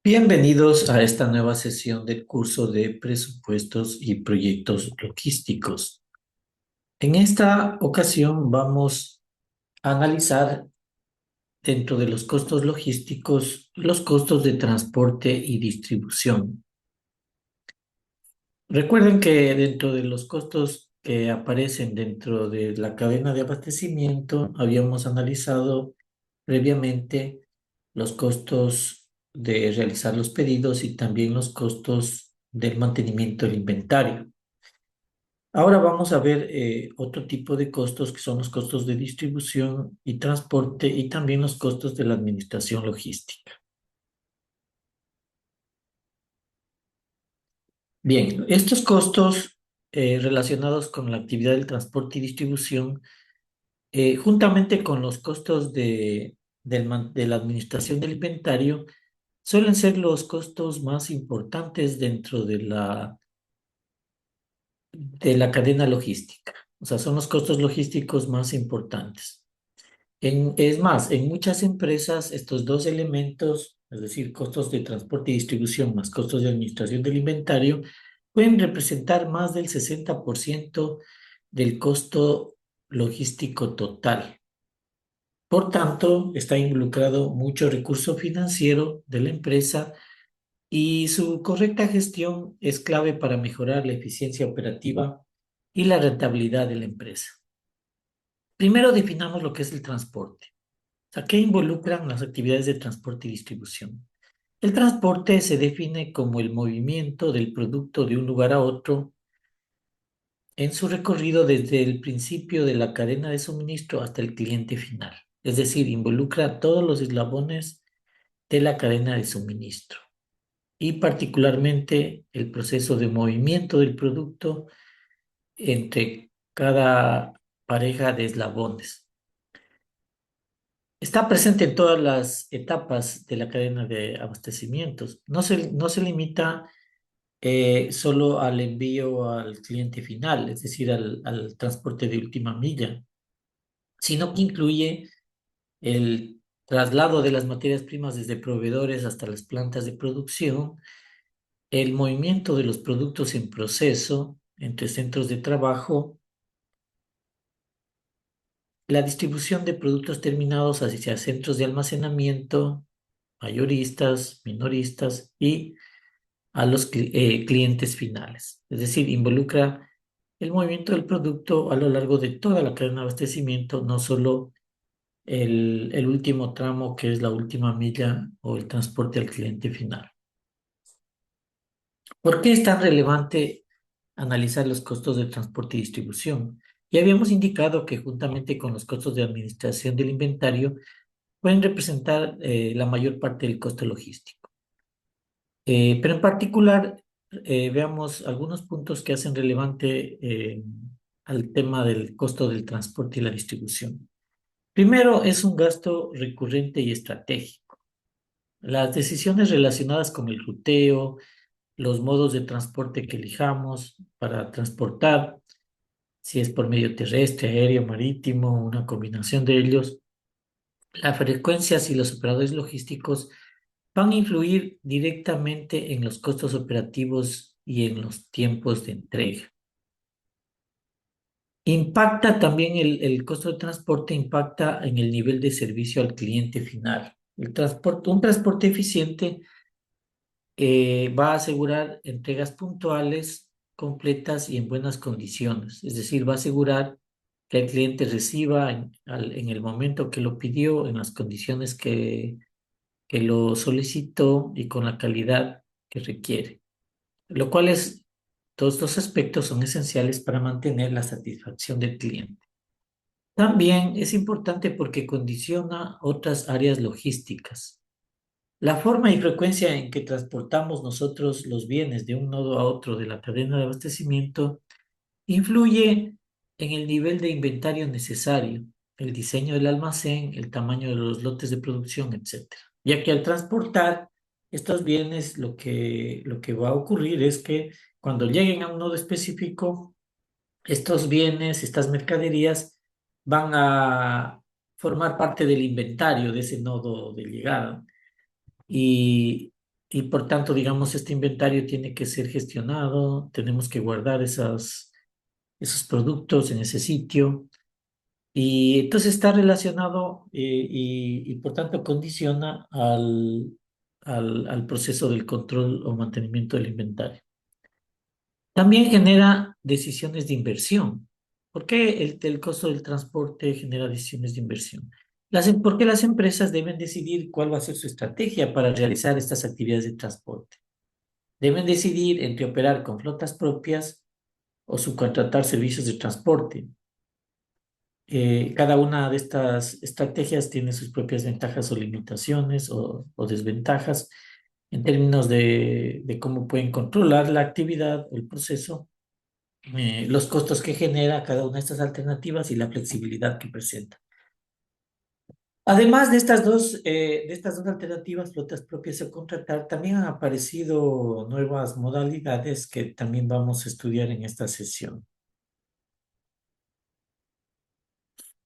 Bienvenidos a esta nueva sesión del curso de presupuestos y proyectos logísticos. En esta ocasión vamos a analizar dentro de los costos logísticos los costos de transporte y distribución. Recuerden que dentro de los costos que aparecen dentro de la cadena de abastecimiento, habíamos analizado previamente los costos de realizar los pedidos y también los costos del mantenimiento del inventario. Ahora vamos a ver otro tipo de costos que son los costos de distribución y transporte y también los costos de la administración logística. Bien, estos costos relacionados con la actividad del transporte y distribución, juntamente con los costos de la administración del inventario, suelen ser los costos más importantes dentro de la cadena logística. O sea, son los costos logísticos más importantes. Es más, en muchas empresas estos dos elementos, es decir, costos de transporte y distribución más costos de administración del inventario, pueden representar más del 60% del costo logístico total. Por tanto, está involucrado mucho recurso financiero de la empresa y su correcta gestión es clave para mejorar la eficiencia operativa y la rentabilidad de la empresa. Primero definamos lo que es el transporte. O sea, ¿qué involucran las actividades de transporte y distribución? El transporte se define como el movimiento del producto de un lugar a otro en su recorrido desde el principio de la cadena de suministro hasta el cliente final. Es decir, involucra todos los eslabones de la cadena de suministro y particularmente el proceso de movimiento del producto entre cada pareja de eslabones. Está presente en todas las etapas de la cadena de abastecimientos. No se limita solo al envío al cliente final, es decir, al transporte de última milla, sino que incluye el traslado de las materias primas desde proveedores hasta las plantas de producción, el movimiento de los productos en proceso entre centros de trabajo, la distribución de productos terminados hacia centros de almacenamiento, mayoristas, minoristas y a los clientes finales. Es decir, involucra el movimiento del producto a lo largo de toda la cadena de abastecimiento, no solo el último tramo que es la última milla o el transporte al cliente final. ¿Por qué es tan relevante analizar los costos de transporte y distribución? Ya habíamos indicado que juntamente con los costos de administración del inventario pueden representar la mayor parte del costo logístico. Pero en particular, veamos algunos puntos que hacen relevante al tema del costo del transporte y la distribución. Primero, es un gasto recurrente y estratégico. Las decisiones relacionadas con el ruteo, los modos de transporte que elijamos para transportar, si es por medio terrestre, aéreo, marítimo, una combinación de ellos, las frecuencias y los operadores logísticos van a influir directamente en los costos operativos y en los tiempos de entrega. Impacta también el costo de transporte, impacta en el nivel de servicio al cliente final. Un transporte eficiente va a asegurar entregas puntuales, completas y en buenas condiciones. Es decir, va a asegurar que el cliente reciba en el momento que lo pidió, en las condiciones que lo solicitó y con la calidad que requiere. Lo cual es, todos estos aspectos son esenciales para mantener la satisfacción del cliente. También es importante porque condiciona otras áreas logísticas. La forma y frecuencia en que transportamos nosotros los bienes de un nodo a otro de la cadena de abastecimiento influye en el nivel de inventario necesario, el diseño del almacén, el tamaño de los lotes de producción, etcétera. Ya que al transportar estos bienes, lo que va a ocurrir es que cuando lleguen a un nodo específico, estos bienes, estas mercaderías van a formar parte del inventario de ese nodo de llegada. Y y por tanto, digamos, este inventario tiene que ser gestionado, tenemos que guardar esos productos en ese sitio. Y entonces está relacionado y por tanto condiciona al proceso del control o mantenimiento del inventario. También genera decisiones de inversión. ¿Por qué el costo del transporte genera decisiones de inversión? Porque las empresas deben decidir cuál va a ser su estrategia para realizar estas actividades de transporte. Deben decidir entre operar con flotas propias o subcontratar servicios de transporte. Cada una de estas estrategias tiene sus propias ventajas o limitaciones o desventajas en términos de cómo pueden controlar la actividad, el proceso, los costos que genera cada una de estas alternativas y la flexibilidad que presenta. Además de estas dos alternativas, flotas propias o contratar, también han aparecido nuevas modalidades que también vamos a estudiar en esta sesión.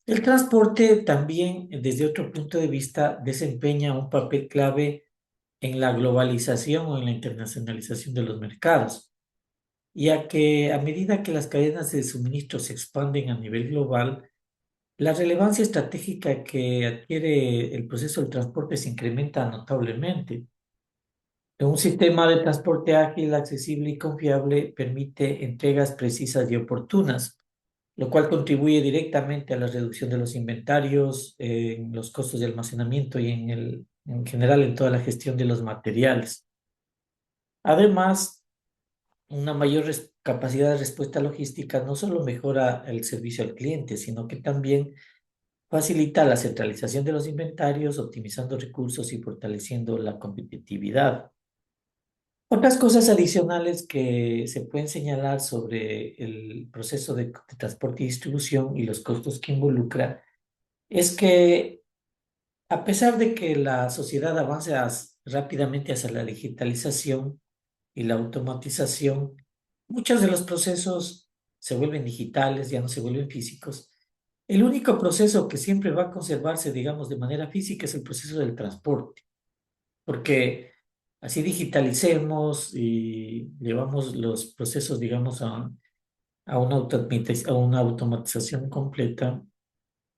El transporte también, desde otro punto de vista, desempeña un papel clave en la globalización o en la internacionalización de los mercados, ya que a medida que las cadenas de suministro se expanden a nivel global, la relevancia estratégica que adquiere el proceso del transporte se incrementa notablemente. Un sistema de transporte ágil, accesible y confiable permite entregas precisas y oportunas, lo cual contribuye directamente a la reducción de los inventarios, en los costos de almacenamiento y en general en toda la gestión de los materiales. Además, una mayor capacidad de respuesta logística no solo mejora el servicio al cliente, sino que también facilita la centralización de los inventarios, optimizando recursos y fortaleciendo la competitividad. Otras cosas adicionales que se pueden señalar sobre el proceso de transporte y distribución y los costos que involucra es que a pesar de que la sociedad avanza rápidamente hacia la digitalización y la automatización, muchos de los procesos se vuelven digitales, ya no se vuelven físicos. El único proceso que siempre va a conservarse, digamos, de manera física es el proceso del transporte, porque así digitalicemos y llevamos los procesos, digamos, a una automatización completa.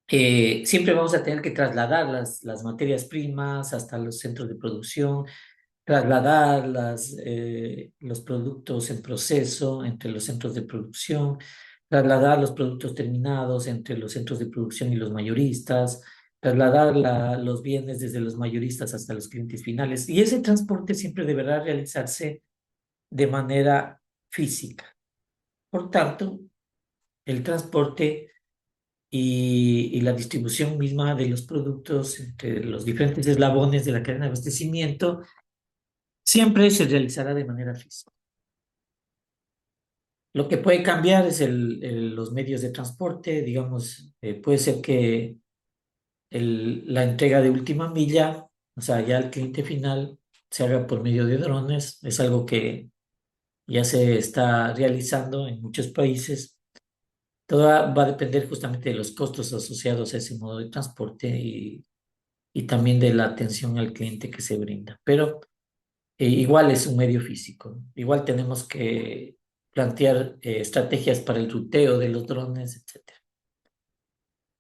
Siempre vamos a tener que trasladar las materias primas hasta los centros de producción, trasladar los productos en proceso entre los centros de producción, trasladar los productos terminados entre los centros de producción y los mayoristas, trasladar los bienes desde los mayoristas hasta los clientes finales. Y ese transporte siempre deberá realizarse de manera física. Por tanto, el transporte y la distribución misma de los productos entre los diferentes eslabones de la cadena de abastecimiento siempre se realizará de manera física. Lo que puede cambiar es los medios de transporte, digamos, puede ser que la entrega de última milla, o sea, ya el cliente final, se haga por medio de drones, es algo que ya se está realizando en muchos países. Todo va a depender justamente de los costos asociados a ese modo de transporte y también de la atención al cliente que se brinda. Pero igual es un medio físico, ¿no? Igual tenemos que plantear estrategias para el ruteo de los drones, etcétera.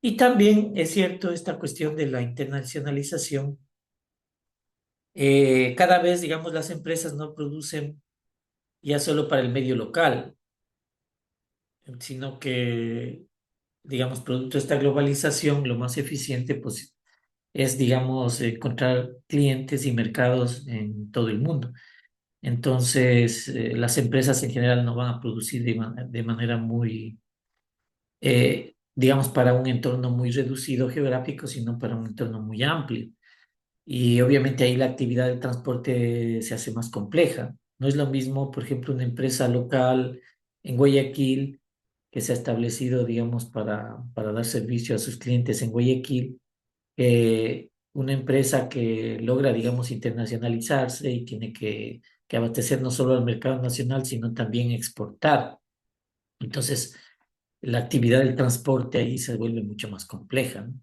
Y también es cierto esta cuestión de la internacionalización. Cada vez, digamos, las empresas no producen ya solo para el medio local, sino que, digamos, producto de esta globalización, lo más eficiente, pues, es, digamos, encontrar clientes y mercados en todo el mundo. Entonces, las empresas en general no van a producir de manera muy, digamos, para un entorno muy reducido geográfico, sino para un entorno muy amplio. Y obviamente ahí la actividad de transporte se hace más compleja. No es lo mismo, por ejemplo, una empresa local en Guayaquil que se ha establecido, digamos, para dar servicio a sus clientes en Guayaquil, una empresa que logra, digamos, internacionalizarse y tiene que abastecer no solo al mercado nacional, sino también exportar. Entonces, la actividad del transporte ahí se vuelve mucho más compleja, ¿no?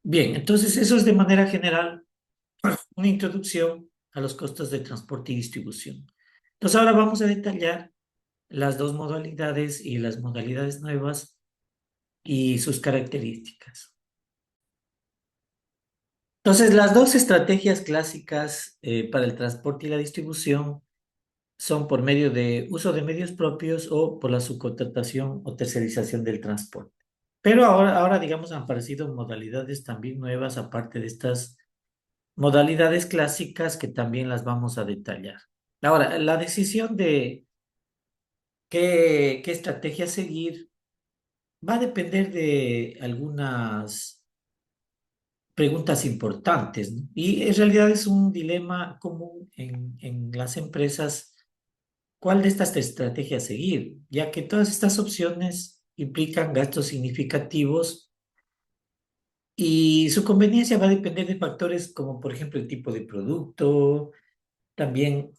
Bien, entonces eso es de manera general una introducción a los costos de transporte y distribución. Entonces ahora vamos a detallar las dos modalidades y las modalidades nuevas y sus características. Entonces, las dos estrategias clásicas para el transporte y la distribución son por medio de uso de medios propios o por la subcontratación o tercerización del transporte. Pero ahora, digamos, han aparecido modalidades también nuevas, aparte de estas modalidades clásicas que también las vamos a detallar. Ahora, la decisión de qué estrategia seguir va a depender de algunas preguntas importantes, ¿no? Y en realidad es un dilema común en las empresas, ¿cuál de estas estrategias seguir? Ya que todas estas opciones implican gastos significativos y su conveniencia va a depender de factores como, por ejemplo, el tipo de producto, también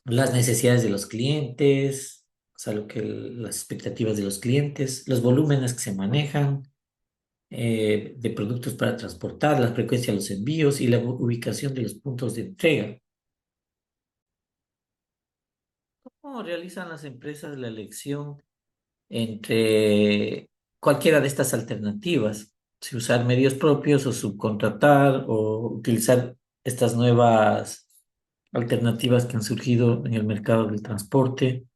las necesidades de los clientes, o sea, las expectativas de los clientes, los volúmenes que se manejan de productos para transportar, la frecuencia de los envíos y la ubicación de los puntos de entrega. ¿Cómo realizan las empresas la elección entre cualquiera de estas alternativas? Si usar medios propios o subcontratar o utilizar estas nuevas alternativas que han surgido en el mercado del transporte.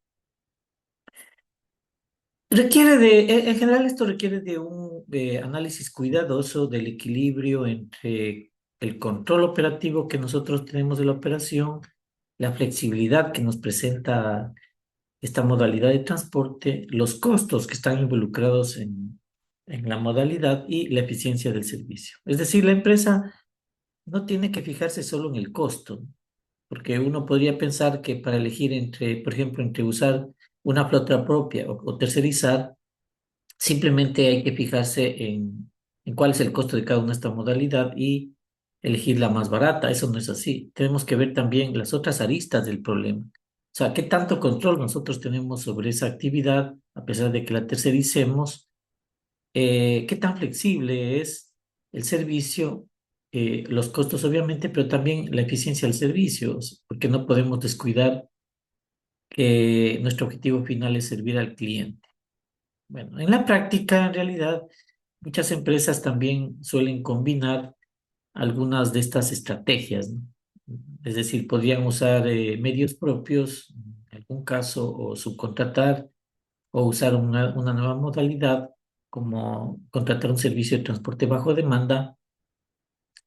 En general esto requiere de un análisis cuidadoso del equilibrio entre el control operativo que nosotros tenemos de la operación, la flexibilidad que nos presenta esta modalidad de transporte, los costos que están involucrados en la modalidad y la eficiencia del servicio. Es decir, la empresa no tiene que fijarse solo en el costo, porque uno podría pensar que para elegir entre, por ejemplo, entre usar una flota propia o tercerizar, simplemente hay que fijarse en cuál es el costo de cada una de estas modalidades y elegir la más barata. Eso no es así. Tenemos que ver también las otras aristas del problema. O sea, qué tanto control nosotros tenemos sobre esa actividad, a pesar de que la tercericemos, qué tan flexible es el servicio, los costos obviamente, pero también la eficiencia del servicio, porque no podemos descuidar que nuestro objetivo final es servir al cliente. Bueno, en la práctica, en realidad, muchas empresas también suelen combinar algunas de estas estrategias, ¿no? Es decir, podrían usar medios propios, en algún caso, o subcontratar, o usar una nueva modalidad, como contratar un servicio de transporte bajo demanda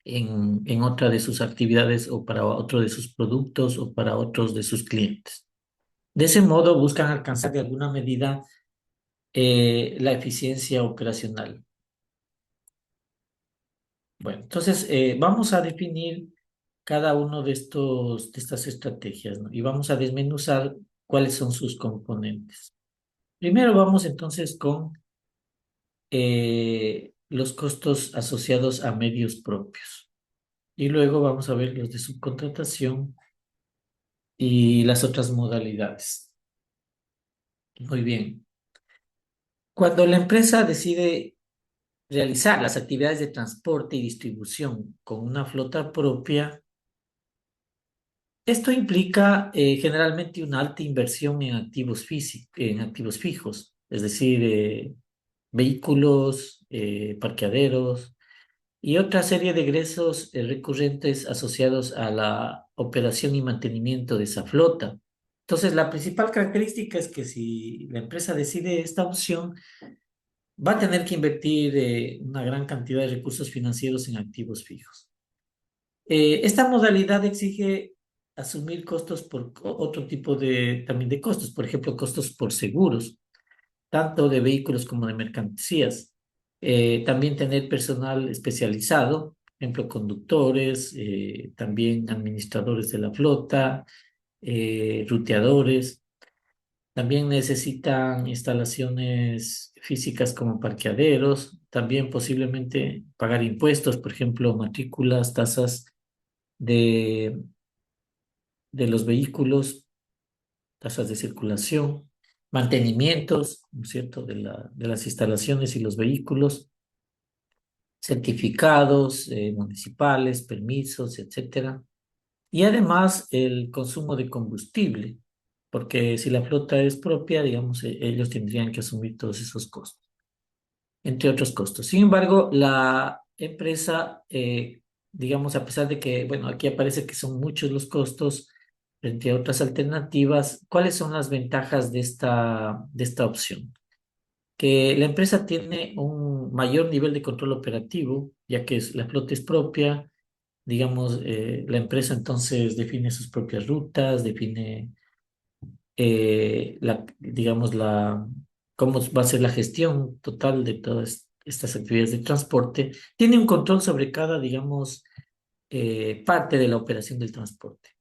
en otra de sus actividades o para otro de sus productos o para otros de sus clientes. De ese modo, buscan alcanzar de alguna medida la eficiencia operacional. Bueno, entonces vamos a definir cada uno de estas estrategias, ¿no? Y vamos a desmenuzar cuáles son sus componentes. Primero vamos entonces con los costos asociados a medios propios. Y luego vamos a ver los de subcontratación y las otras modalidades. Muy bien. Cuando la empresa decide realizar las actividades de transporte y distribución con una flota propia, esto implica generalmente una alta inversión en activos físicos, en activos fijos, es decir, vehículos, parqueaderos y otra serie de egresos recurrentes asociados a la operación y mantenimiento de esa flota. Entonces, la principal característica es que si la empresa decide esta opción, va a tener que invertir una gran cantidad de recursos financieros en activos fijos. Esta modalidad exige asumir costos por otro tipo también de costos, por ejemplo, costos por seguros, tanto de vehículos como de mercancías. También tener personal especializado, por ejemplo, conductores, también administradores de la flota, ruteadores. También necesitan instalaciones físicas como parqueaderos, también posiblemente pagar impuestos, por ejemplo, matrículas, tasas de, de los vehículos, tasas de circulación, mantenimientos, ¿no es cierto?, de las instalaciones y los vehículos, certificados municipales, permisos, etcétera. Y además el consumo de combustible, porque si la flota es propia, digamos, ellos tendrían que asumir todos esos costos, entre otros costos. Sin embargo, la empresa, digamos, a pesar de que, bueno, aquí aparece que son muchos los costos frente a otras alternativas, ¿cuáles son las ventajas de esta opción? Que la empresa tiene un mayor nivel de control operativo, ya que la flota es propia, digamos, la empresa entonces define sus propias rutas, define, digamos, cómo va a ser la gestión total de todas estas actividades de transporte, tiene un control sobre cada, digamos, parte de la operación del transporte.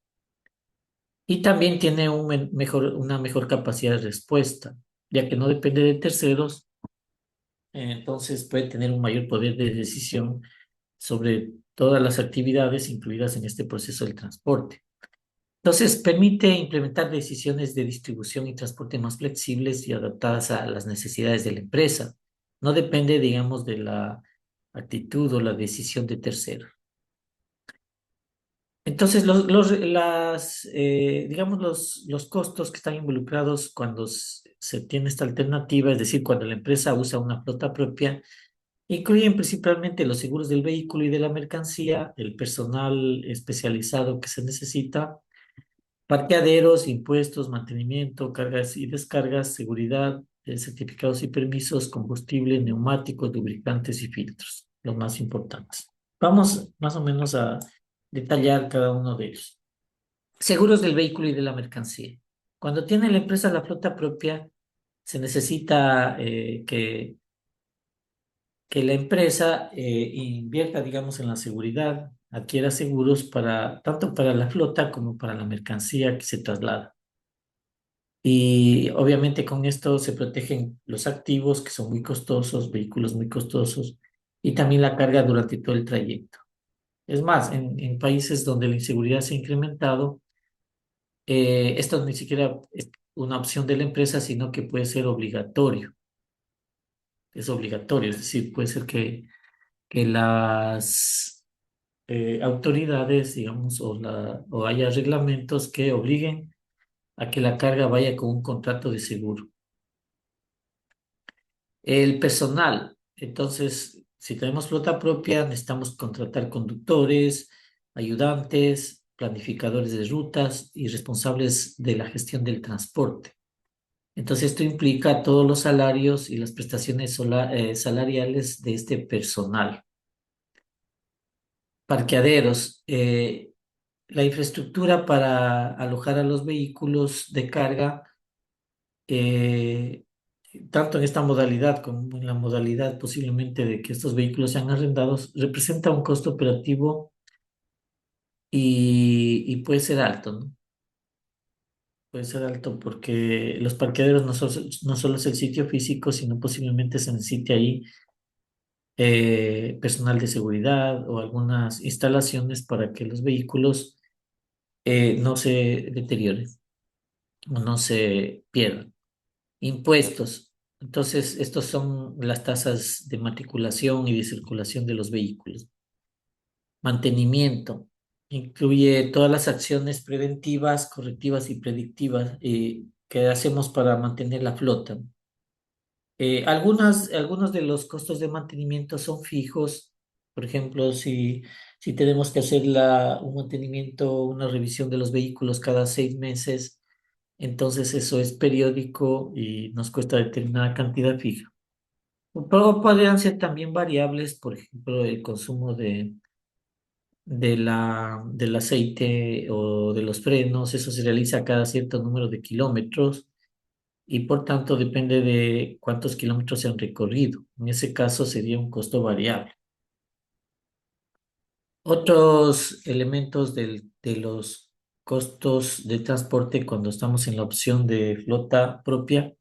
Y también tiene una mejor capacidad de respuesta, ya que no depende de terceros, entonces puede tener un mayor poder de decisión sobre todas las actividades incluidas en este proceso del transporte. Entonces, permite implementar decisiones de distribución y transporte más flexibles y adaptadas a las necesidades de la empresa. No depende, digamos, de la actitud o la decisión de terceros. Entonces, digamos, los costos que están involucrados cuando se tiene esta alternativa, es decir, cuando la empresa usa una flota propia, incluyen principalmente los seguros del vehículo y de la mercancía, el personal especializado que se necesita, parqueaderos, impuestos, mantenimiento, cargas y descargas, seguridad, certificados y permisos, combustible, neumáticos, lubricantes y filtros, los más importantes. Vamos más o menos a detallar cada uno de ellos. Seguros del vehículo y de la mercancía. Cuando tiene la empresa la flota propia, se necesita que la empresa invierta, digamos, en la seguridad, adquiera seguros para, tanto para la flota como para la mercancía que se traslada. Y obviamente con esto se protegen los activos que son muy costosos, vehículos muy costosos, y también la carga durante todo el trayecto. Es más, en países donde la inseguridad se ha incrementado, esto ni siquiera es una opción de la empresa, sino que puede ser obligatorio. Es obligatorio, es decir, puede ser que las autoridades, digamos, o haya reglamentos que obliguen a que la carga vaya con un contrato de seguro. El personal, entonces, si tenemos flota propia, necesitamos contratar conductores, ayudantes, planificadores de rutas y responsables de la gestión del transporte. Entonces, esto implica todos los salarios y las prestaciones salariales de este personal. Parqueaderos, la infraestructura para alojar a los vehículos de carga, eh, tanto en esta modalidad como en la modalidad posiblemente de que estos vehículos sean arrendados, representa un costo operativo y puede ser alto, ¿no? Puede ser alto porque los parqueaderos no solo es el sitio físico, sino posiblemente se necesite ahí personal de seguridad o algunas instalaciones para que los vehículos no se deterioren o no se pierdan. Impuestos. Entonces, estos son las tasas de matriculación y de circulación de los vehículos. Mantenimiento. Incluye todas las acciones preventivas, correctivas y predictivas que hacemos para mantener la flota. Algunos de los costos de mantenimiento son fijos. Por ejemplo, si tenemos que hacer un mantenimiento, una revisión de los vehículos cada 6 meses, entonces eso es periódico y nos cuesta determinada cantidad fija. Pero podrían ser también variables, por ejemplo, el consumo del aceite o de los frenos, eso se realiza cada cierto número de kilómetros y por tanto depende de cuántos kilómetros se han recorrido. En ese caso sería un costo variable. Otros elementos de los costos de transporte cuando estamos en la opción de flota propia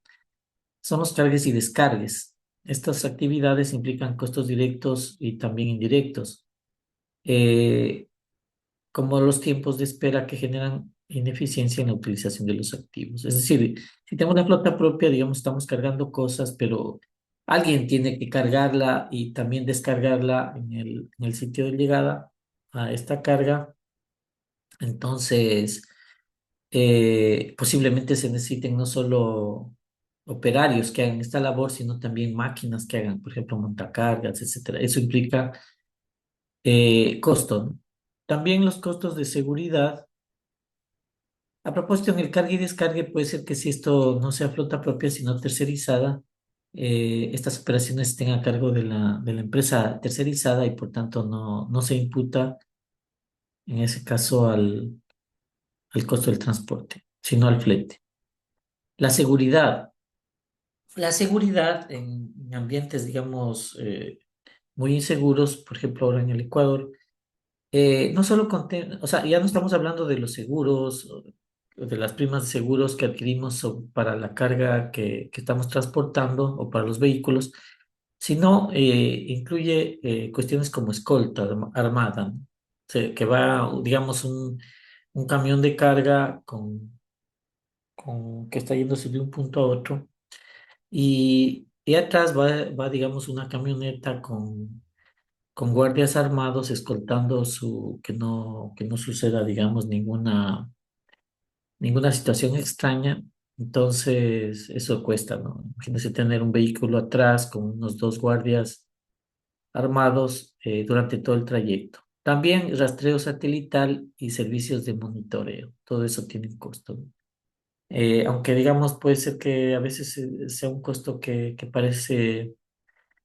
son los cargues y descargues. Estas actividades implican costos directos y también indirectos, eh, como los tiempos de espera que generan ineficiencia en la utilización de los activos. Es decir, si tenemos una flota propia, digamos, estamos cargando cosas, pero alguien tiene que cargarla y también descargarla en el sitio de llegada a esta carga. Entonces, posiblemente se necesiten no solo operarios que hagan esta labor, sino también máquinas que hagan, por ejemplo, montacargas, etcétera. Eso implica costo, ¿no? También los costos de seguridad. A propósito, en el cargue y descargue puede ser que si esto no sea flota propia, sino tercerizada, estas operaciones estén a cargo de la empresa tercerizada y por tanto no se imputa en ese caso al costo del transporte, sino al flete. La seguridad. La seguridad en ambientes, digamos, muy inseguros, por ejemplo, ahora en el Ecuador, no solo o sea, ya no estamos hablando de los seguros, o de las primas de seguros que adquirimos para la carga que estamos transportando o para los vehículos, sino incluye cuestiones como escolta armada, ¿no? O sea, que va, digamos, un camión de carga que está yéndose de un punto a otro y atrás digamos, una camioneta con guardias armados escoltando que no suceda, digamos, ninguna situación extraña. Entonces, eso cuesta, ¿no? Imagínese tener un vehículo atrás con unos dos guardias armados durante todo el trayecto. También rastreo satelital y servicios de monitoreo. Todo eso tiene un costo, ¿no? Aunque digamos, puede ser que a veces sea un costo que parece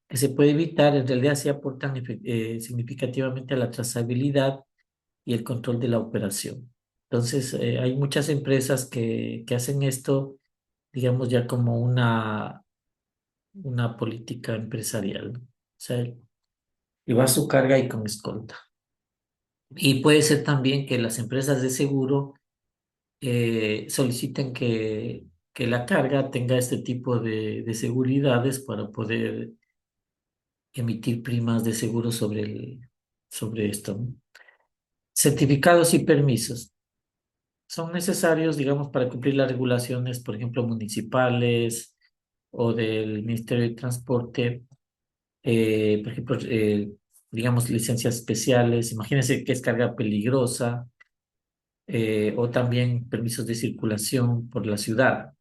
que se puede evitar, en realidad sí aportan significativamente a la trazabilidad y el control de la operación. Entonces, hay muchas empresas que hacen esto, digamos, ya como una política empresarial, ¿no? O sea, y va a su carga y con escolta. Y puede ser también que las empresas de seguro soliciten que la carga tenga este tipo de seguridades para poder emitir primas de seguro sobre esto, ¿no? Certificados y permisos son necesarios, digamos, para cumplir las regulaciones, por ejemplo, municipales o del Ministerio de Transporte. Por ejemplo, digamos, licencias especiales. Imagínense que es carga peligrosa o también permisos de circulación por la ciudad.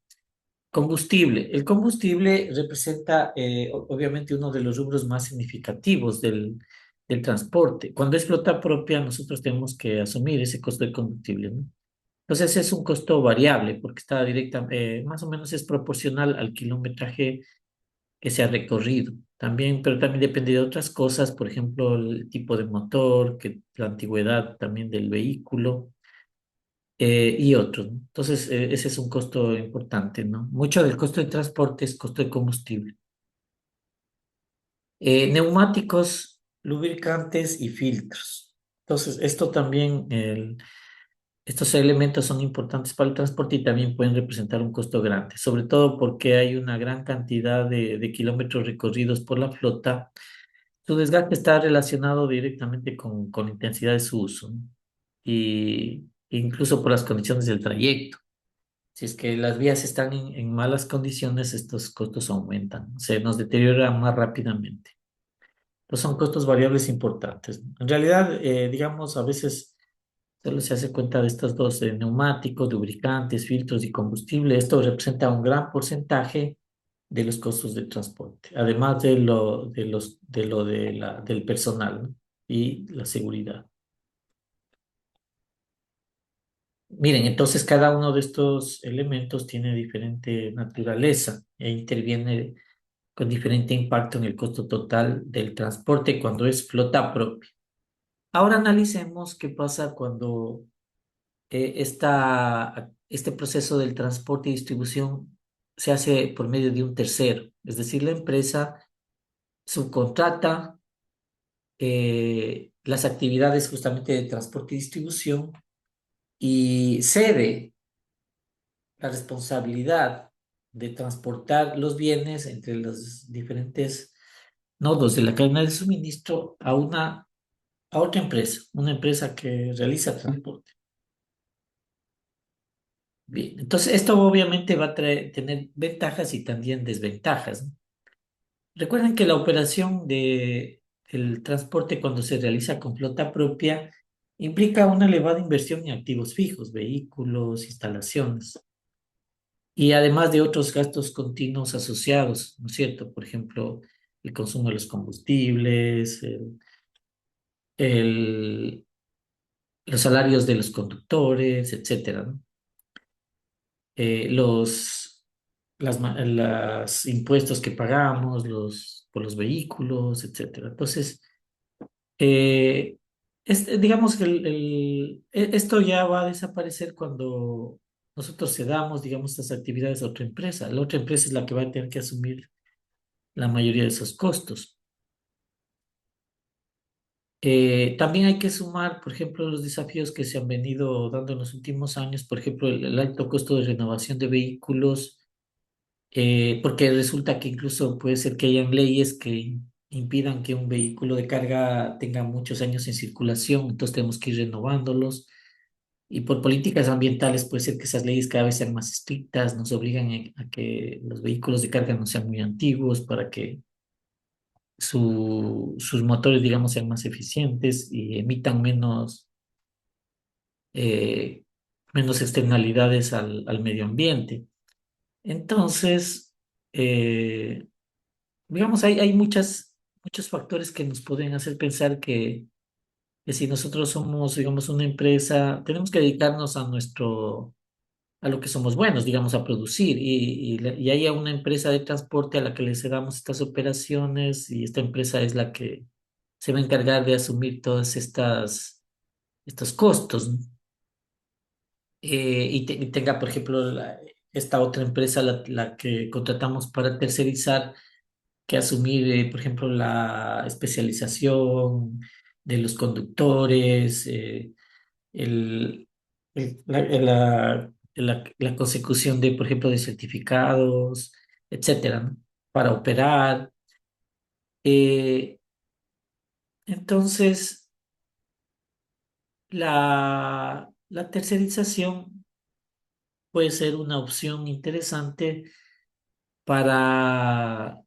Combustible. El combustible representa obviamente uno de los rubros más significativos del transporte. Cuando es flota propia, nosotros tenemos que asumir ese costo de combustible, ¿no? Entonces es un costo variable porque está más o menos es proporcional al kilometraje que se ha recorrido. También, pero también depende de otras cosas, por ejemplo, el tipo de motor, la antigüedad también del vehículo y otros, ¿no? Entonces, ese es un costo importante, ¿no? Mucho del costo de transporte es costo de combustible. Neumáticos, lubricantes y filtros. Entonces, estos elementos son importantes para el transporte y también pueden representar un costo grande, sobre todo porque hay una gran cantidad de kilómetros recorridos por la flota. Su desgaste está relacionado directamente con la intensidad de su uso, ¿no? Y incluso por las condiciones del trayecto. Si es que las vías están en malas condiciones, estos costos aumentan, se nos deterioran más rápidamente. Entonces son costos variables importantes, ¿no? En realidad, digamos, a veces solo se hace cuenta de estos dos, neumáticos, lubricantes, filtros y combustible. Esto representa un gran porcentaje de los costos de transporte, además del personal, ¿no? Y la seguridad. Miren, entonces cada uno de estos elementos tiene diferente naturaleza e interviene con diferente impacto en el costo total del transporte cuando es flota propia. Ahora analicemos qué pasa cuando este proceso del transporte y distribución se hace por medio de un tercero, es decir, la empresa subcontrata las actividades justamente de transporte y distribución y cede la responsabilidad de transportar los bienes entre los diferentes nodos de la cadena de suministro a otra empresa, una empresa que realiza transporte. Bien, entonces esto obviamente va a tener ventajas y también desventajas, ¿no? Recuerden que la operación el transporte cuando se realiza con flota propia implica una elevada inversión en activos fijos, vehículos, instalaciones, y además de otros gastos continuos asociados, ¿no es cierto? Por ejemplo, el consumo de los combustibles, el- los salarios de los conductores, etcétera, ¿no? Los impuestos que pagamos, por los vehículos, etcétera. Entonces, Eh, digamos que esto ya va a desaparecer cuando nosotros cedamos, digamos, estas actividades a otra empresa. La otra empresa es la que va a tener que asumir la mayoría de esos costos. También hay que sumar, por ejemplo, los desafíos que se han venido dando en los últimos años, por ejemplo, el alto costo de renovación de vehículos, porque resulta que incluso puede ser que hayan leyes que impidan que un vehículo de carga tenga muchos años en circulación, entonces tenemos que ir renovándolos. Y por políticas ambientales puede ser que esas leyes cada vez sean más estrictas, nos obligan a que los vehículos de carga no sean muy antiguos para que sus motores, digamos, sean más eficientes y emitan eh, menos externalidades al medio ambiente. Entonces, eh, digamos, hay muchos factores que nos pueden hacer pensar que si nosotros somos, digamos, una empresa, tenemos que dedicarnos a lo que somos buenos, digamos, a producir. Y haya una empresa de transporte a la que le cedamos estas operaciones y esta empresa es la que se va a encargar de asumir todas estos costos, ¿no? Y tenga, por ejemplo, esta otra empresa, la que contratamos para tercerizar, que asumir, por ejemplo, la especialización de los conductores, el, la consecución de, por ejemplo, de certificados, etcétera, ¿no? Para operar. Eh, entonces, la tercerización puede ser una opción interesante para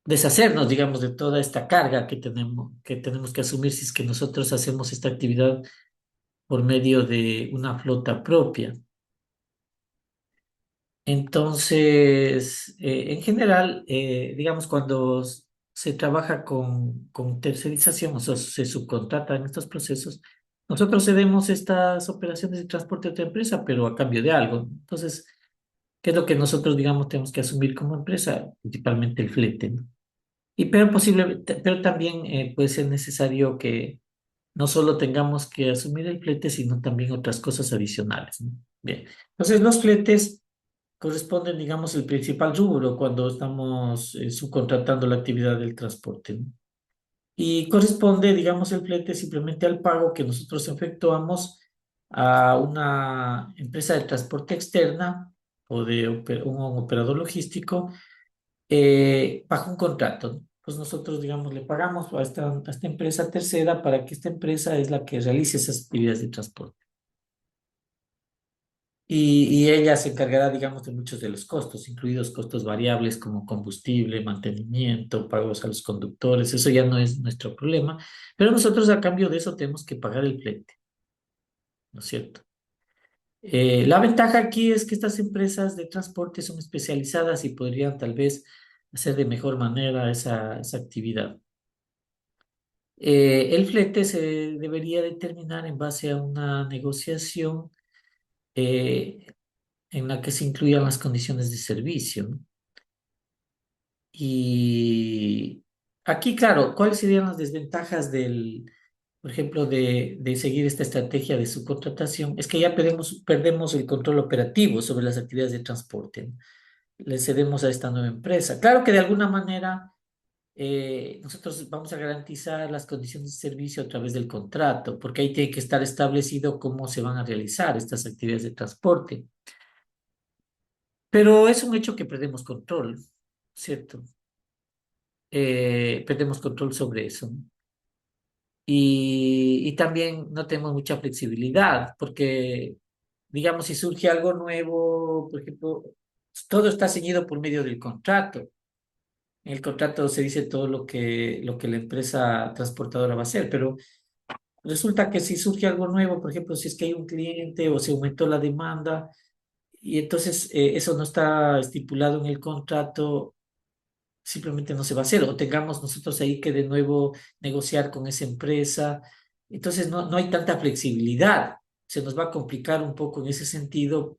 deshacernos, digamos, de toda esta carga que tenemos que asumir si es que nosotros hacemos esta actividad por medio de una flota propia. Entonces, en general, digamos, cuando se trabaja con tercerización, o sea, se subcontratan estos procesos, nosotros cedemos estas operaciones de transporte a otra empresa, pero a cambio de algo. Entonces, ¿qué es lo que nosotros, digamos, tenemos que asumir como empresa? Principalmente el flete, ¿no? Pero también puede ser necesario que no solo tengamos que asumir el flete, sino también otras cosas adicionales, ¿no? Bien, entonces los fletes corresponden, digamos, el principal rubro cuando estamos subcontratando la actividad del transporte, ¿no? Y corresponde, digamos, el flete simplemente al pago que nosotros efectuamos a una empresa de transporte externa o de un operador logístico bajo un contrato, ¿no? Pues nosotros, digamos, le pagamos a esta empresa tercera para que esta empresa es la que realice esas actividades de transporte. Y ella se encargará, digamos, de muchos de los costos, incluidos costos variables como combustible, mantenimiento, pagos a los conductores. Eso ya no es nuestro problema, pero nosotros a cambio de eso tenemos que pagar el flete, ¿no es cierto? La ventaja aquí es que estas empresas de transporte son especializadas y podrían tal vez hacer de mejor manera esa actividad. El flete se debería determinar en base a una negociación eh, en la que se incluyan las condiciones de servicio, ¿no? Y aquí, claro, ¿cuáles serían las desventajas por ejemplo, de seguir esta estrategia de subcontratación? Es que ya perdemos el control operativo sobre las actividades de transporte, ¿no? Le cedemos a esta nueva empresa. Claro que de alguna manera nosotros vamos a garantizar las condiciones de servicio a través del contrato, porque ahí tiene que estar establecido cómo se van a realizar estas actividades de transporte. Pero es un hecho que perdemos control, ¿cierto? Perdemos control sobre eso, ¿no? Y también no tenemos mucha flexibilidad, porque, digamos, si surge algo nuevo, por ejemplo, todo está ceñido por medio del contrato. En el contrato se dice todo lo que la empresa transportadora va a hacer, pero resulta que si surge algo nuevo, por ejemplo, si es que hay un cliente o se aumentó la demanda y entonces eso no está estipulado en el contrato, simplemente no se va a hacer, o tengamos nosotros ahí que de nuevo negociar con esa empresa. Entonces no hay tanta flexibilidad. Se nos va a complicar un poco en ese sentido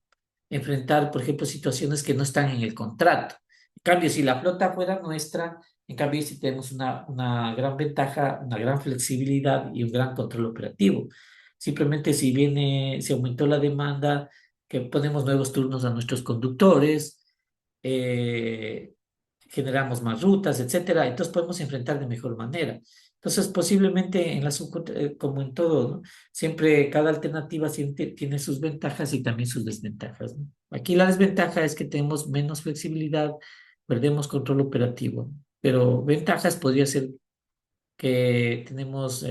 enfrentar, por ejemplo, situaciones que no están en el contrato. En cambio, si la flota fuera nuestra, en cambio, si tenemos una gran ventaja, una gran flexibilidad y un gran control operativo. Simplemente si viene, se aumentó la demanda, que ponemos nuevos turnos a nuestros conductores, eh, generamos más rutas, etcétera, entonces podemos enfrentar de mejor manera. Entonces, posiblemente en como en todo, ¿no? Siempre cada alternativa siempre tiene sus ventajas y también sus desventajas, ¿no? Aquí la desventaja es que tenemos menos flexibilidad, perdemos control operativo, pero ventajas podría ser que tenemos,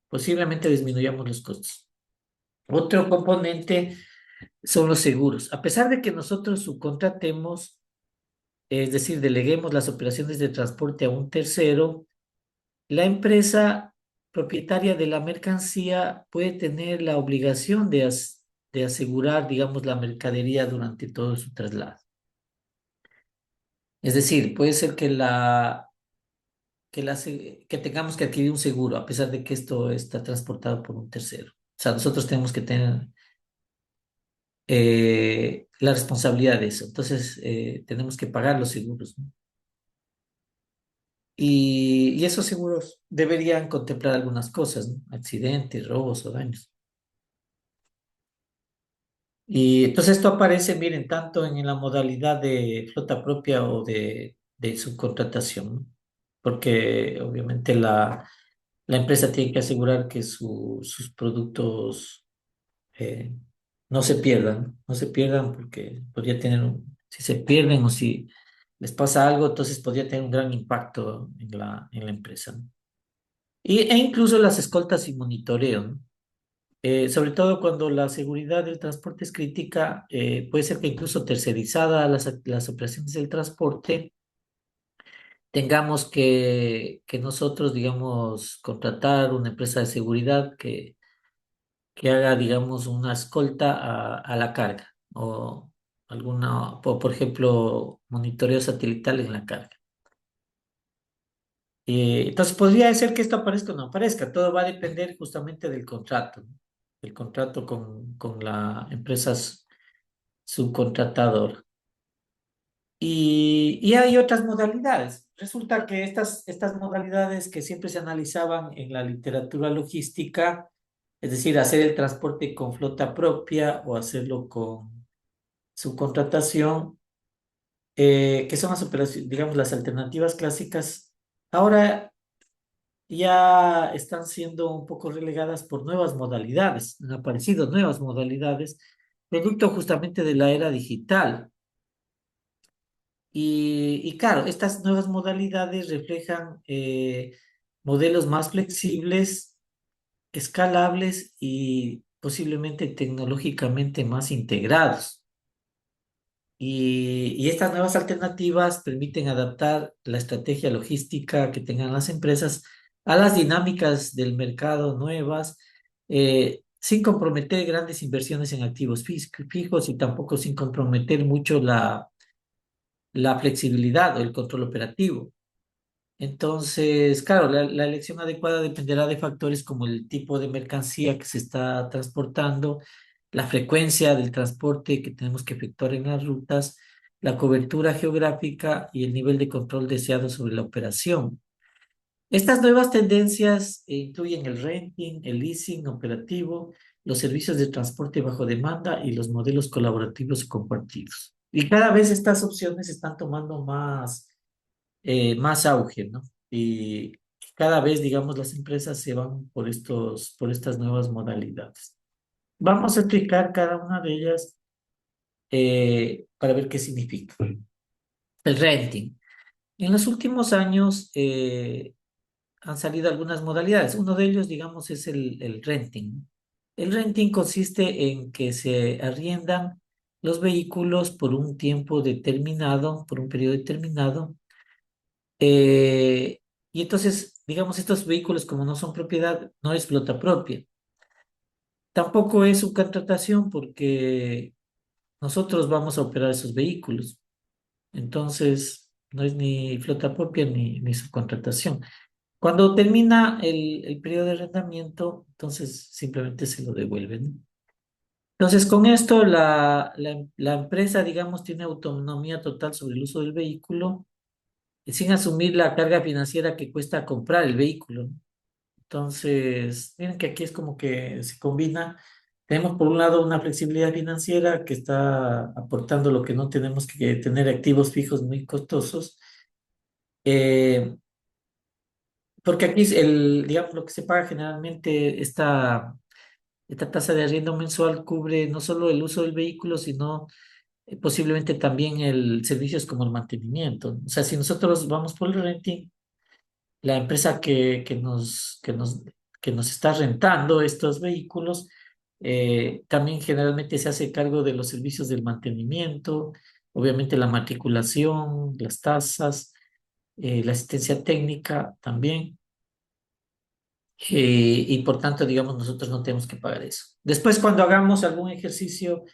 posiblemente disminuyamos los costos. Otro componente son los seguros. A pesar de que nosotros subcontratemos, es decir, deleguemos las operaciones de transporte a un tercero, la empresa propietaria de la mercancía puede tener la obligación de asegurar, digamos, la mercadería durante todo su traslado. Es decir, puede ser que tengamos que adquirir un seguro, a pesar de que esto está transportado por un tercero. O sea, nosotros tenemos que tener la responsabilidad de eso. Entonces, tenemos que pagar los seguros, ¿no? Y esos seguros deberían contemplar algunas cosas, ¿no? Accidentes, robos o daños. Y entonces esto aparece, miren, tanto en la modalidad de flota propia o de subcontratación, ¿no? Porque obviamente la empresa tiene que asegurar que sus productos eh, no se pierdan, ¿no? No se pierdan porque podría tener si se pierden o si les pasa algo, entonces podría tener un gran impacto en la empresa, ¿no? E incluso las escoltas y monitoreo, ¿no? Sobre todo cuando la seguridad del transporte es crítica, puede ser que incluso tercerizada las operaciones del transporte, tengamos que nosotros, digamos, contratar una empresa de seguridad que haga, digamos, una escolta a la carga o por ejemplo, monitoreo satelital en la carga. Entonces podría ser que esto aparezca o no aparezca, todo va a depender justamente del contrato, ¿no? El contrato con la empresa subcontratadora. Y hay otras modalidades. Resulta que estas modalidades que siempre se analizaban en la literatura logística, es decir, hacer el transporte con flota propia o hacerlo con subcontratación, que son las operaciones, digamos, las alternativas clásicas, ahora ya están siendo un poco relegadas por nuevas modalidades, han aparecido nuevas modalidades, producto justamente de la era digital. Y claro, estas nuevas modalidades reflejan modelos más flexibles, escalables y posiblemente tecnológicamente más integrados. Y estas nuevas alternativas permiten adaptar la estrategia logística que tengan las empresas a las dinámicas del mercado nuevas, sin comprometer grandes inversiones en activos fijos y tampoco sin comprometer mucho la flexibilidad o el control operativo. Entonces, claro, la elección adecuada dependerá de factores como el tipo de mercancía que se está transportando, la frecuencia del transporte que tenemos que efectuar en las rutas, la cobertura geográfica y el nivel de control deseado sobre la operación. Estas nuevas tendencias incluyen el renting, el leasing operativo, los servicios de transporte bajo demanda y los modelos colaborativos compartidos. Y cada vez estas opciones están tomando más auge, ¿no? Y cada vez, digamos, las empresas se van por estas nuevas modalidades. Vamos a explicar cada una de ellas para ver qué significa. El renting. En los últimos años han salido algunas modalidades. Uno de ellos, digamos, es el renting. El renting consiste en que se arriendan los vehículos por un tiempo determinado, por un periodo determinado. Y entonces digamos, estos vehículos como no son propiedad, no es flota propia. Tampoco es subcontratación porque nosotros vamos a operar esos vehículos. Entonces, no es ni flota propia ni subcontratación. Cuando termina el periodo de arrendamiento, entonces simplemente se lo devuelven. Entonces, con esto, la empresa, digamos, tiene autonomía total sobre el uso del vehículo sin asumir la carga financiera que cuesta comprar el vehículo. Entonces, miren que aquí es como que se combina. Tenemos por un lado una flexibilidad financiera que está aportando lo que no tenemos que tener activos fijos muy costosos. Eh, Porque aquí digamos, lo que se paga generalmente, esta tasa de arriendo mensual cubre no solo el uso del vehículo, sino posiblemente también el servicios como el mantenimiento. O sea, si nosotros vamos por el renting, la empresa que nos está rentando estos vehículos también generalmente se hace cargo de los servicios del mantenimiento, obviamente la matriculación, las tasas, la asistencia técnica también. Y por tanto, digamos, nosotros no tenemos que pagar eso. Después, cuando hagamos algún ejercicio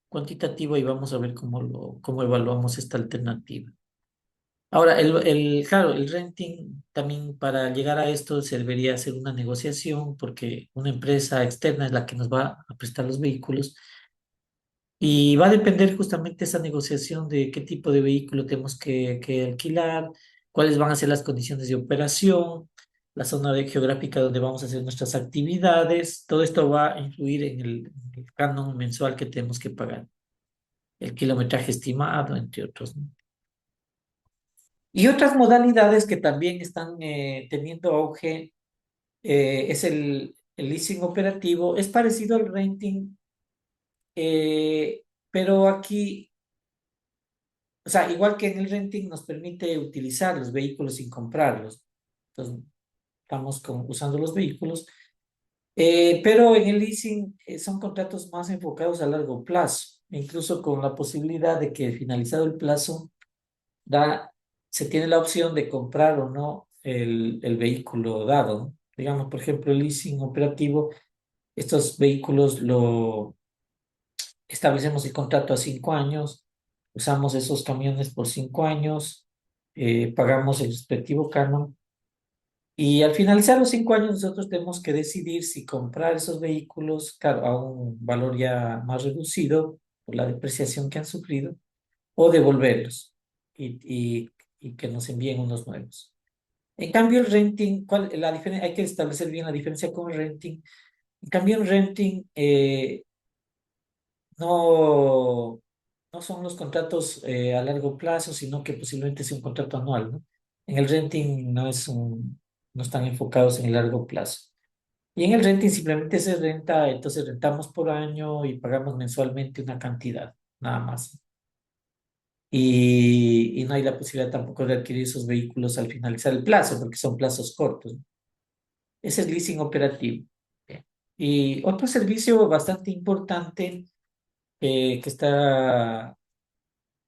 cuantitativo, y vamos a ver cómo evaluamos esta alternativa. Ahora, claro, el renting también para llegar a esto se debería hacer una negociación porque una empresa externa es la que nos va a prestar los vehículos y va a depender justamente esa negociación de qué tipo de vehículo tenemos que alquilar, cuáles van a ser las condiciones de operación, la zona geográfica donde vamos a hacer nuestras actividades. Todo esto va a influir en el canon mensual que tenemos que pagar, el kilometraje estimado, entre otros, ¿no? Y otras modalidades que también están teniendo auge es el leasing operativo. Es parecido al renting, pero aquí, o sea, igual que en el renting nos permite utilizar los vehículos sin comprarlos. Entonces, estamos usando los vehículos. Pero en el leasing son contratos más enfocados a largo plazo, incluso con la posibilidad de que finalizado el plazo da, se tiene la opción de comprar o no el vehículo dado, ¿no? Digamos, por ejemplo, el leasing operativo, estos vehículos lo establecemos el contrato a 5 años, usamos esos camiones por 5 años, pagamos el respectivo canon y al finalizar los 5 años nosotros tenemos que decidir si comprar esos vehículos, claro, a un valor ya más reducido por la depreciación que han sufrido o devolverlos y, y, y que nos envíen unos nuevos. En cambio, el renting, la diferencia? Hay que establecer bien la diferencia con el renting. En cambio, el renting no, no son los contratos a largo plazo, sino que posiblemente sea un contrato anual, ¿no? En el renting no están enfocados en el largo plazo. Y en el renting simplemente se renta, entonces rentamos por año y pagamos mensualmente una cantidad, nada más. Y no hay la posibilidad tampoco de adquirir esos vehículos al finalizar el plazo, porque son plazos cortos, ¿no? Ese es leasing operativo. Bien. Y otro servicio bastante importante que está,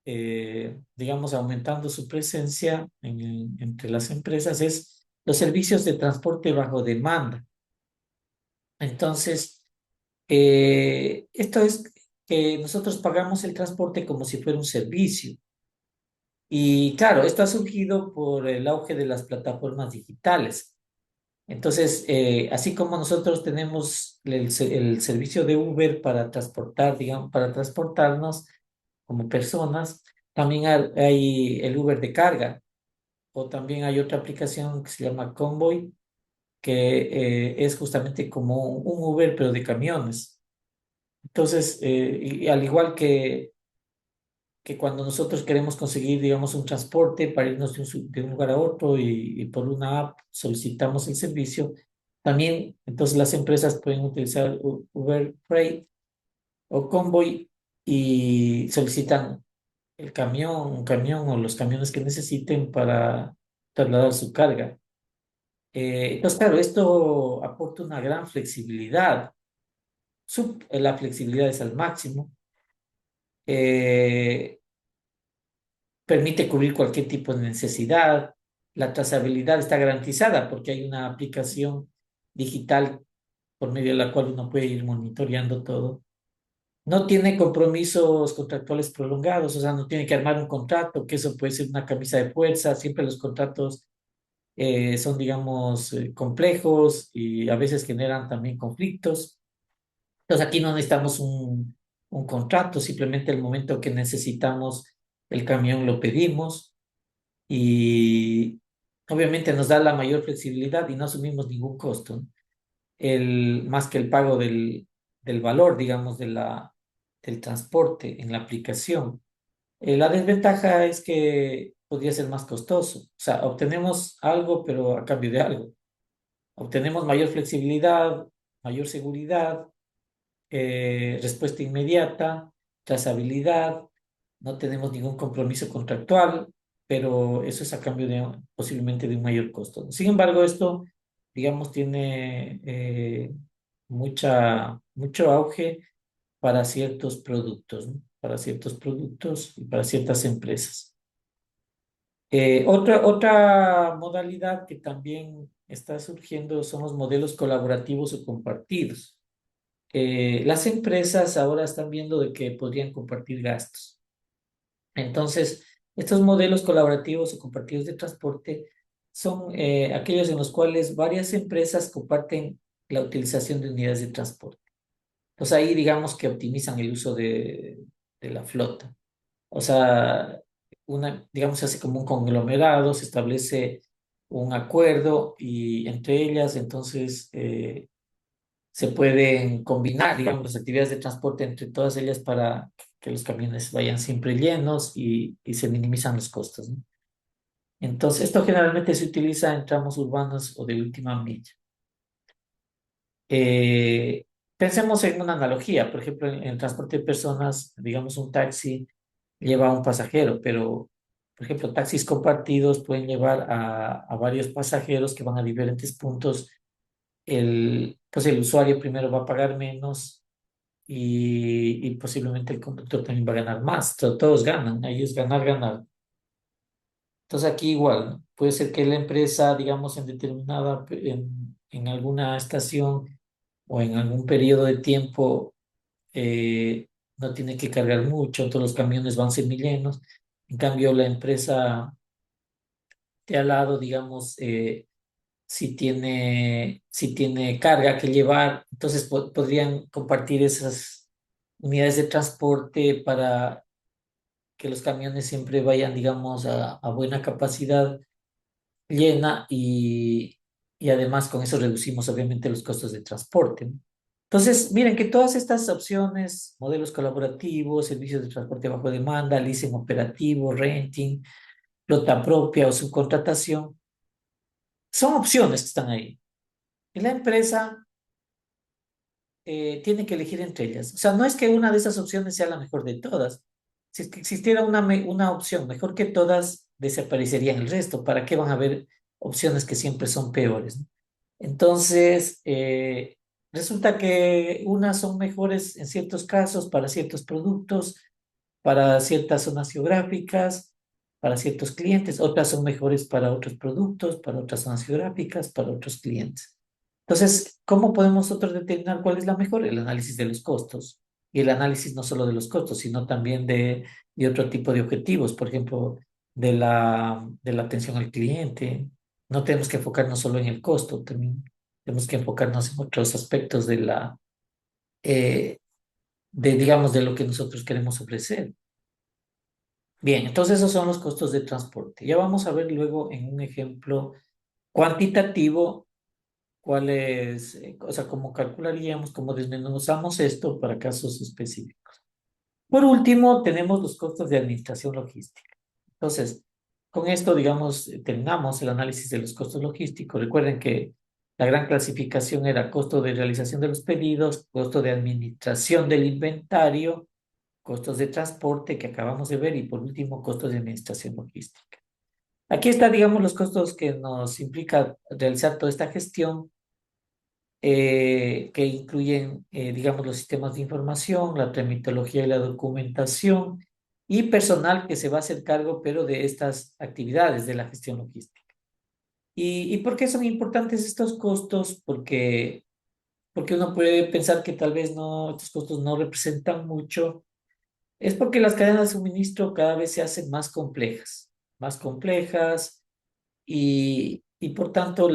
digamos, aumentando su presencia entre las empresas es los servicios de transporte bajo demanda. Entonces, esto es que nosotros pagamos el transporte como si fuera un servicio. Y claro, esto ha surgido por el auge de las plataformas digitales. Entonces, así como nosotros tenemos el servicio de Uber para transportar, digamos, para transportarnos como personas, también hay el Uber de carga, o también hay otra aplicación que se llama Convoy, que es justamente como un Uber, pero de camiones. Entonces, y al igual que cuando nosotros queremos conseguir, digamos, un transporte para irnos de un lugar a otro y por una app solicitamos el servicio, también entonces las empresas pueden utilizar Uber Freight o Convoy y solicitan un camión o los camiones que necesiten para trasladar su carga. Entonces, claro, esto aporta una gran flexibilidad. La flexibilidad es al máximo. Eh, Permite cubrir cualquier tipo de necesidad. la trazabilidad está garantizada porque hay una aplicación digital por medio de la cual uno puede ir monitoreando todo. No tiene compromisos contractuales prolongados, o sea, no tiene que armar un contrato, que eso puede ser una camisa de fuerza. Siempre los contratos son, digamos, complejos y a veces generan también conflictos. Entonces aquí no necesitamos un contrato, simplemente el momento que necesitamos el camión lo pedimos y obviamente nos da la mayor flexibilidad y no asumimos ningún costo, ¿no? Más que el pago del valor, digamos, del transporte en la aplicación. La desventaja es que podría ser más costoso. O sea, obtenemos algo, pero a cambio de algo. Obtenemos mayor flexibilidad, mayor seguridad, respuesta inmediata, trazabilidad, no tenemos ningún compromiso contractual, pero eso es a cambio de posiblemente de un mayor costo. Sin embargo, esto, digamos, tiene mucho auge para ciertos productos, ¿no? Para ciertos productos y para ciertas empresas. Otra modalidad que también está surgiendo son los modelos colaborativos o compartidos. Las empresas ahora están viendo de que podrían compartir gastos. Entonces, estos modelos colaborativos o compartidos de transporte son aquellos en los cuales varias empresas comparten la utilización de unidades de transporte. Entonces ahí digamos que optimizan el uso de la flota. O sea, digamos, se hace como un conglomerado, se establece un acuerdo y entre ellas entonces se pueden combinar, digamos, las actividades de transporte entre todas ellas para que los camiones vayan siempre llenos y se minimizan los costos, ¿no? Entonces, esto generalmente se utiliza en tramos urbanos o de última milla. Eh, Pensemos en una analogía, por ejemplo, en el transporte de personas, digamos, un taxi lleva a un pasajero, pero, por ejemplo, taxis compartidos pueden llevar a varios pasajeros que van a diferentes puntos. Pues el usuario primero va a pagar menos y posiblemente el conductor también va a ganar más. Todos ganan, ahí es ganar, ganar. Entonces aquí igual, ¿no? Puede ser que la empresa, digamos, en alguna estación o en algún periodo de tiempo eh, no tiene que cargar mucho, todos los camiones van semillenos. En cambio, la empresa de al lado, digamos, si tiene carga que llevar, entonces podrían compartir esas unidades de transporte para que los camiones siempre vayan, digamos, a buena capacidad llena y además con eso reducimos obviamente los costos de transporte, ¿no? Entonces, miren que todas estas opciones, modelos colaborativos, servicios de transporte bajo demanda, leasing operativo, renting, flota propia o subcontratación, son opciones que están ahí. Y la empresa tiene que elegir entre ellas. O sea, no es que una de esas opciones sea la mejor de todas. Si es que existiera una opción mejor que todas, desaparecerían el resto. ¿Para qué van a haber opciones que siempre son peores, ¿no? Entonces, resulta que unas son mejores en ciertos casos para ciertos productos, para ciertas zonas geográficas, para ciertos clientes, otras son mejores para otros productos, para otras zonas geográficas, para otros clientes. Entonces, ¿cómo podemos nosotros determinar cuál es la mejor? El análisis de los costos. Y el análisis no solo de los costos, sino también de otro tipo de objetivos, por ejemplo, de la atención al cliente. No tenemos que enfocarnos solo en el costo, también tenemos que enfocarnos en otros aspectos eh, digamos, de lo que nosotros queremos ofrecer. Bien, entonces esos son los costos de transporte. Ya vamos a ver luego en un ejemplo cuantitativo cuál es, o sea, cómo calcularíamos, cómo desmenuzamos esto para casos específicos. Por último, tenemos los costos de administración logística. Entonces, con esto, digamos, terminamos el análisis de los costos logísticos. Recuerden que la gran clasificación era costo de realización de los pedidos, costo de administración del inventario, costos de transporte que acabamos de ver y por último, costos de administración logística. Aquí está, digamos, los costos que nos implica realizar toda esta gestión, que incluyen, digamos, los sistemas de información, la tramitología y la documentación y personal que se va a hacer cargo, pero de estas actividades de la gestión logística. ¿Y por qué son importantes estos costos? Porque uno puede pensar que tal vez no, estos costos no representan mucho. Es porque las cadenas de suministro cada vez se hacen más complejas y por tanto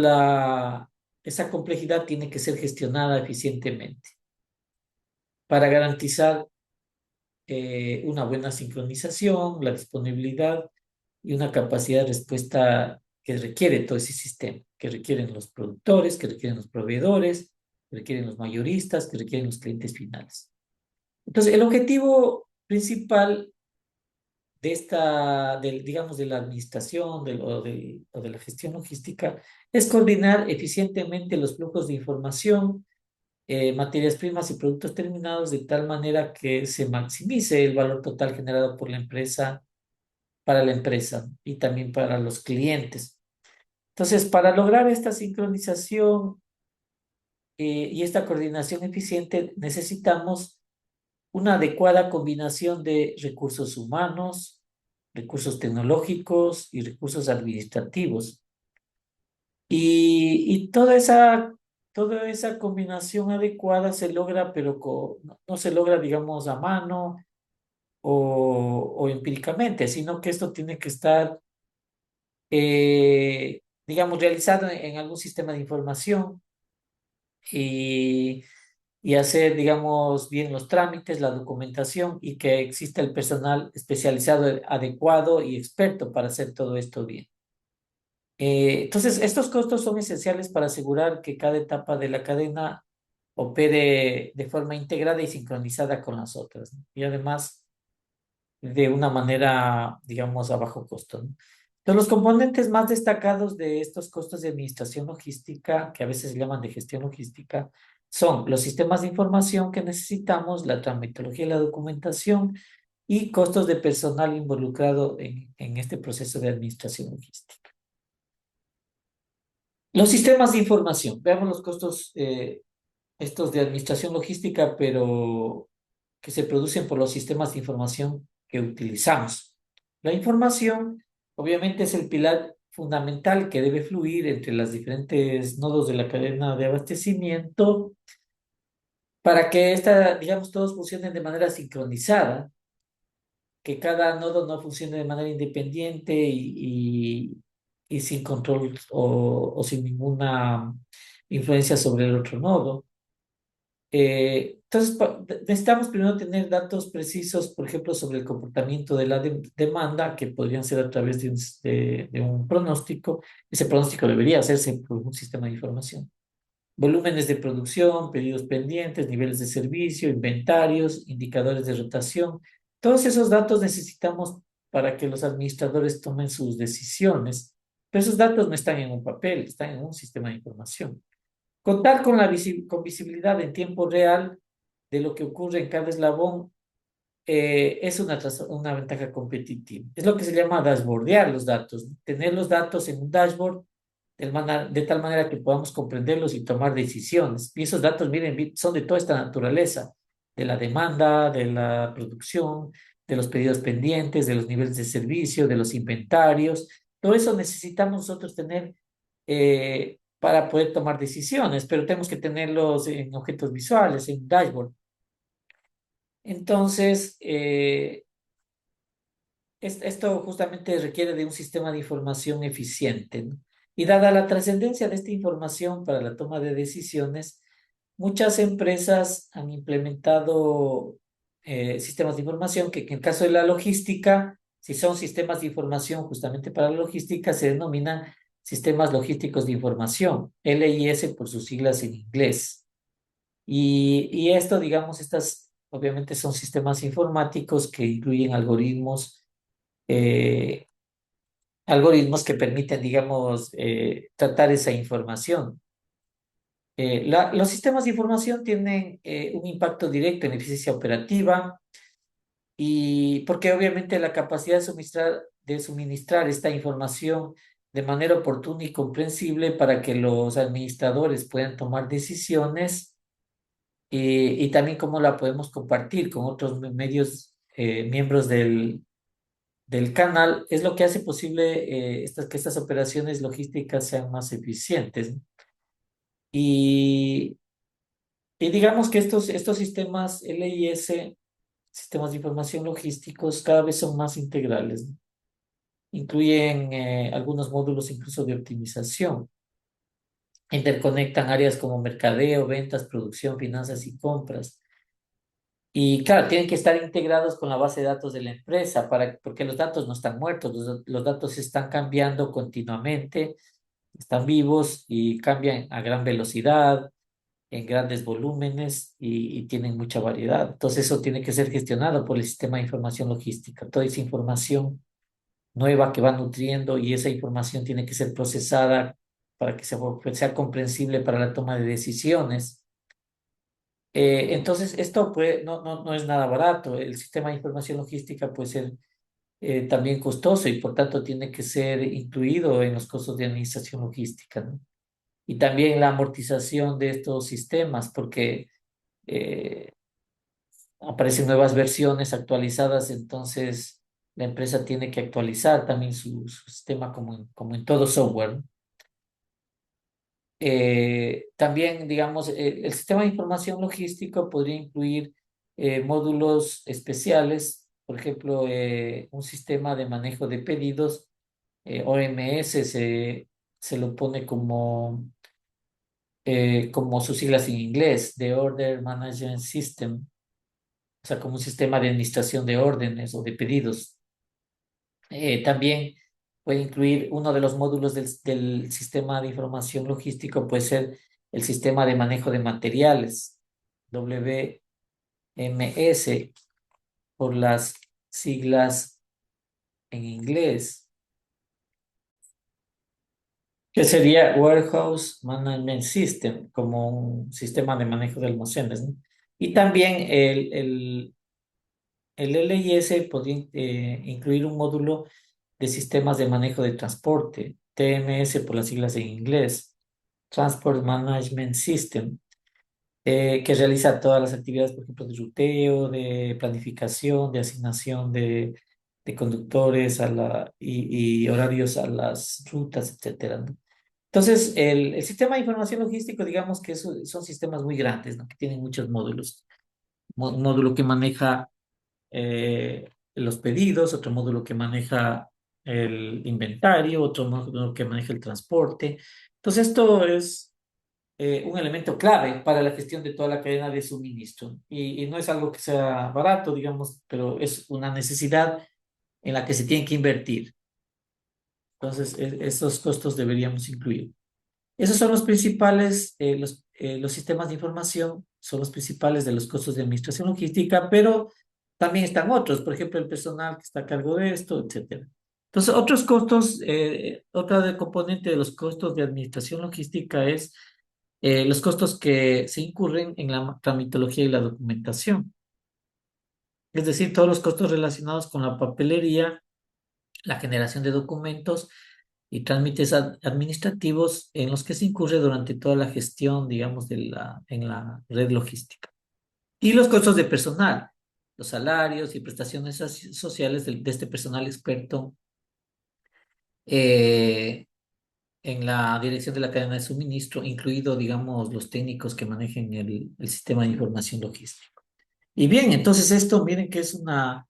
esa complejidad tiene que ser gestionada eficientemente para garantizar una buena sincronización, la disponibilidad y una capacidad de respuesta que requiere todo ese sistema, que requieren los productores, que requieren los proveedores, que requieren los mayoristas, que requieren los clientes finales. Entonces, el objetivo principal digamos, de la administración o de la gestión logística es coordinar eficientemente los flujos de información, materias primas y productos terminados de tal manera que se maximice el valor total generado por la empresa, para la empresa y también para los clientes. Entonces, para lograr esta sincronización y esta coordinación eficiente, necesitamos una adecuada combinación de recursos humanos, recursos tecnológicos y recursos administrativos. Y toda esa combinación adecuada se logra, pero no se logra, digamos, a mano o empíricamente, sino que esto tiene que estar, digamos, realizado en algún sistema de información y, y hacer, digamos, bien los trámites, la documentación y que exista el personal especializado, adecuado y experto para hacer todo esto bien. Entonces, estos costos son esenciales para asegurar que cada etapa de la cadena opere de forma integrada y sincronizada con las otras, ¿no? Y además de una manera, digamos, a bajo costo, ¿no? Entonces, los componentes más destacados de estos costos de administración logística, que a veces se llaman de gestión logística, son los sistemas de información que necesitamos, la tramitología y la documentación y costos de personal involucrado en este proceso de administración logística. Los sistemas de información, veamos los costos estos de administración logística, pero que se producen por los sistemas de información que utilizamos. La información, obviamente, es el pilar fundamental que debe fluir entre los diferentes nodos de la cadena de abastecimiento para que digamos, todos funcionen de manera sincronizada, que cada nodo no funcione de manera independiente y sin control o sin ninguna influencia sobre el otro nodo. Entonces, necesitamos primero tener datos precisos, por ejemplo, sobre el comportamiento de la demanda, que podrían ser a través de un pronóstico. Ese pronóstico debería hacerse por un sistema de información. Volúmenes de producción, pedidos pendientes, niveles de servicio, inventarios, indicadores de rotación. Todos esos datos necesitamos para que los administradores tomen sus decisiones, pero esos datos no están en un papel, están en un sistema de información. Contar con con visibilidad en tiempo real de lo que ocurre en cada eslabón es una ventaja competitiva. Es lo que se llama dashboardear los datos, ¿no? Tener los datos en un dashboard de tal manera que podamos comprenderlos y tomar decisiones. Y esos datos, miren, son de toda esta naturaleza, de la demanda, de la producción, de los pedidos pendientes, de los niveles de servicio, de los inventarios. Todo eso necesitamos nosotros tener para poder tomar decisiones, pero tenemos que tenerlos en objetos visuales, en dashboard. Entonces, esto justamente requiere de un sistema de información eficiente, ¿no? Y dada la trascendencia de esta información para la toma de decisiones, muchas empresas han implementado sistemas de información que en el caso de la logística, si son sistemas de información justamente para la logística, se denominan sistemas logísticos de información, LIS por sus siglas en inglés. Y esto, digamos, estas obviamente son sistemas informáticos que incluyen eh, algoritmos que permiten, digamos, tratar esa información. Los sistemas de información tienen un impacto directo en la eficiencia operativa y porque obviamente la capacidad de suministrar esta información de manera oportuna y comprensible para que los administradores puedan tomar decisiones y también cómo la podemos compartir con otros medios, miembros del canal es lo que hace posible que estas operaciones logísticas sean más eficientes, ¿no? Y, y digamos que estos sistemas LIS, sistemas de información logísticos, cada vez son más integrales, ¿no? Incluyen algunos módulos incluso de optimización. Interconectan áreas como mercadeo, ventas, producción, finanzas y compras. Y claro, tienen que estar integrados con la base de datos de la empresa porque los datos no están muertos, los datos están cambiando continuamente, están vivos y cambian a gran velocidad, en grandes volúmenes y tienen mucha variedad. Entonces eso tiene que ser gestionado por el sistema de información logística. Toda esa información nueva que va nutriendo y esa información tiene que ser procesada para que sea comprensible para la toma de decisiones. Entonces, esto no es nada barato. El sistema de información logística puede ser también costoso y por tanto tiene que ser incluido en los costos de administración logística, ¿no? Y también la amortización de estos sistemas, porque eh, aparecen nuevas versiones actualizadas, entonces la empresa tiene que actualizar también su sistema como en todo software, ¿no? También, digamos, el sistema de información logístico podría incluir módulos especiales, por ejemplo, un sistema de manejo de pedidos, OMS se lo pone como sus siglas en inglés, de Order Management System, o sea, como un sistema de administración de órdenes o de pedidos. También puede incluir uno de los módulos del sistema de información logístico, puede ser el sistema de manejo de materiales, WMS, por las siglas en inglés, que sería Warehouse Management System, como un sistema de manejo de almacenes, ¿no? Y también el LIS podría incluir un módulo de sistemas de manejo de transporte, TMS por las siglas en inglés, Transport Management System, que realiza todas las actividades, por ejemplo, de ruteo, de planificación, de asignación de conductores y horarios a las rutas, etcétera, ¿no? Entonces, el sistema de información logístico, digamos que son sistemas muy grandes, ¿no? Que tienen muchos módulos. Un módulo que maneja los pedidos, otro módulo que maneja el inventario, otro módulo que maneja el transporte. Entonces, esto es un elemento clave para la gestión de toda la cadena de suministro. Y no es algo que sea barato, digamos, pero es una necesidad en la que se tiene que invertir. Entonces, esos costos deberíamos incluir. Esos son los principales, los sistemas de información son los principales de los costos de administración logística, pero también están otros, por ejemplo, el personal que está a cargo de esto, etcétera. Entonces, otros costos, componente de los costos de administración logística es los costos que se incurren en la tramitología y la documentación, es decir, todos los costos relacionados con la papelería, la generación de documentos y trámites administrativos en los que se incurre durante toda la gestión, digamos, en la red logística. Y los costos de personal, los salarios y prestaciones sociales de este personal experto eh, en la dirección de la cadena de suministro, incluido, digamos, los técnicos que manejen el sistema de información logística. Y bien, entonces esto, miren que es una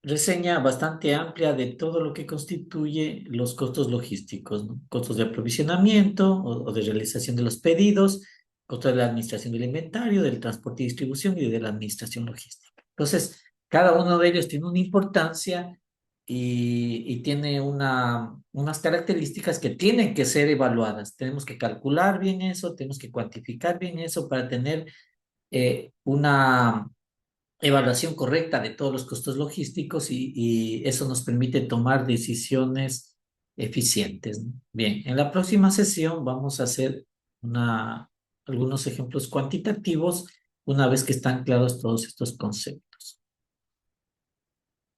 reseña bastante amplia de todo lo que constituye los costos logísticos, ¿no? Costos de aprovisionamiento o de realización de los pedidos, costos de la administración del inventario, del transporte y distribución y de la administración logística. Entonces, cada uno de ellos tiene una importancia y tiene unas características que tienen que ser evaluadas. Tenemos que calcular bien eso, tenemos que cuantificar bien eso para tener una evaluación correcta de todos los costos logísticos y eso nos permite tomar decisiones eficientes, ¿no? Bien, en la próxima sesión vamos a hacer algunos ejemplos cuantitativos una vez que están claros todos estos conceptos.